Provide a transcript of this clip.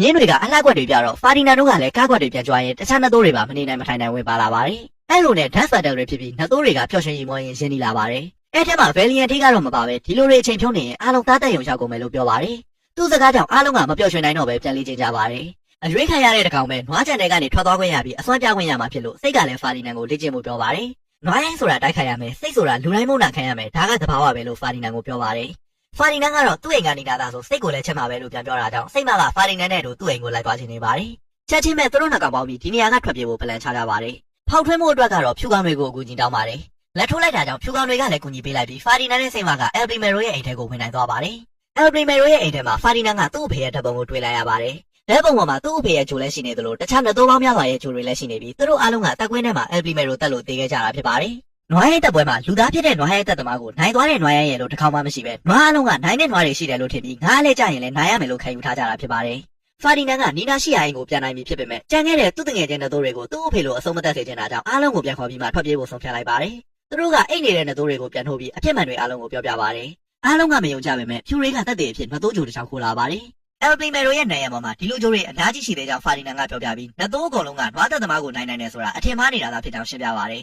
မြင်းတွေကအလှကွက်တွေပြတော့ဖာဒီနန်တို့ကလည်းကားကွက်တွေပြန်ကြွားရင်တခြားနှစ်သိုးတွေပါမနေနိုင်မထိုင်နိုင်ဝင်ပါလာပါတယ်အဲ့လိုနဲ့ dance battle တွေဖြစ်ပြီးနှစ်သိုးတွေကပျော်ရွှင်ရီမောရင်ရင်းနှီးလာပါတယ်အဲ့ထဲမှာ Valiant ထိကတော့မပါပဲဒီလိုတွေအချိန်ဖြုံးနေရင်အားလုံးသားတက်ရုံရောက်ကုန်မယ်လို့ပြောပါတယ်သူ့စကားကြောင့်အားလုံးကမပျော်ရွှင်နိုင်တော့ပဲပြန်လေးချင်းကြပါတယ်အရွေးခံရတဲ့တကောင်ပဲနွားချန်တဲ့ကနေထွက်သွားခွင့်ရပြီးအစွမ်းပြခွင့်ရမှာဖြစ်လို့စိတ်ကလည်းဖာဒီနန်ကိုလေ့ကျင့်ဖို့ပြောပါတယ်နွားရိုင်းဆိုတာတိုက်ခိုက်ရမယ်စိတ်ဆိုတာလူတိုင်းမုန်းတာခံရမယ်ဒါကသဘာဝပဲလို့ဖာဒီနန်ကိုပြောပါတယ်ဖာဒီနန်ကတော့သူ့အိမ်ကနေလာတာဆိုစိတ်ကိုလည်းချက်မှာပဲလို့ပြန်ပြောတာကြောင့်စိတ်မကဖာဒီနန်နဲ့တို့သူ့အိမ်ကိုလိုက်သွားခြင်းနေပါတယ်ချက်ချင်းပဲသူတို့နှစ်ကောင်ပေါင်းပြီးဒီနေရာကထွက်ပြေးဖို့ပလန်ချကြပါတယ်ဖောက်ထွင်းမှုအတွက်ကတော့ဖြူကောင်တွေကိုအကူအညီတောင်းပါတယ်လက်ထိုးလိုက်တာကြောင့်ဖြူကောင်တွေကလည်းကူညီပေးလိုက်ပြီးဖာဒီနန်နဲ့စိတ်မက El Primero ရဲ့အိမ်ထဲကိုဝင်နိုင်သွားပါတယ် El Primero ရဲ့အိမ်ထဲမှာဖာဒီနန်ကသူ့အဖေရဲ့ဓာတ်ပုံကိုတွေ့လိုက်ရပါတယ်လက်ပုံပေါ်မှာသူ့အဖေရဲ့ဂျိုလည်းရှိနေသလိုတခြားနှစ်သိုးပေါင်းများစွာရဲ့ဂျိုတွေလည်းရှိနေပြီးသူတို့အားလုံးကတက်ကွင်းထဲမှာ El Primero တက်လို့တည်ခဲ့ကြတာဖြစ်ပါတယ်နွားရဲတက်ပွဲမှာလူသားဖြစ်တဲ့နွားရဲတက်သမားကိုနိုင်သွားတဲ့နွားရဲရဲ့လို့တစ်ခေါက်မှမရှိပဲနွားအလုံးကနိုင်တဲ့နွားတွေရှိတယ်လို့ထင်ပြီးငါးလဲကြရင်လည်းနိုင်ရမယ်လို့ခံယူထားကြတာဖြစ်ပါတယ်ဖာဒီနန်ကနီနာရှိရာအိမ်ကိုပြန်နိုင်ပြီဖြစ်ပေမဲ့ကြံခဲ့တဲ့သူ့တငယ်ချင်းတဲ့သိုးတွေကိုသူ့အဖေလိုအဆုံးမသက်စေချင်တာကြောင့်အားလုံးကိုပြန်ခေါ်ပြီးမှထွက်ပြေးဖို့ဆုံးဖြတ်လိုက်ပါတယ်သူတို့ကအိတ်နေတဲ့သိုးတွေကိုပြန်ထုတ်ပြီးအဖြစ်မှန်တွေအားလုံးကိုပြောပြပါတယ်အားလုံးကမယုံကြပေမဲ့ဖြူတွေကတက်တဲ့အဖြစ်နှစ်သိုးဂျိုတစ်ချောင်းခိုးလာပါတယ် El Primero ရဲ့နေရာမှာဒီလိုဂျိုတွေအများကြီးရှိသေးကြောင်းဖာဒီနန်ကပြောပြပြီးနှစ်သိုးအကုန်လုံးကနွားသက်သမားကိုနိုင်တယ်ဆိုတာအထင်မှားနေတာသာဖြစ်ကြောင်းရှင်းပြပါတယ်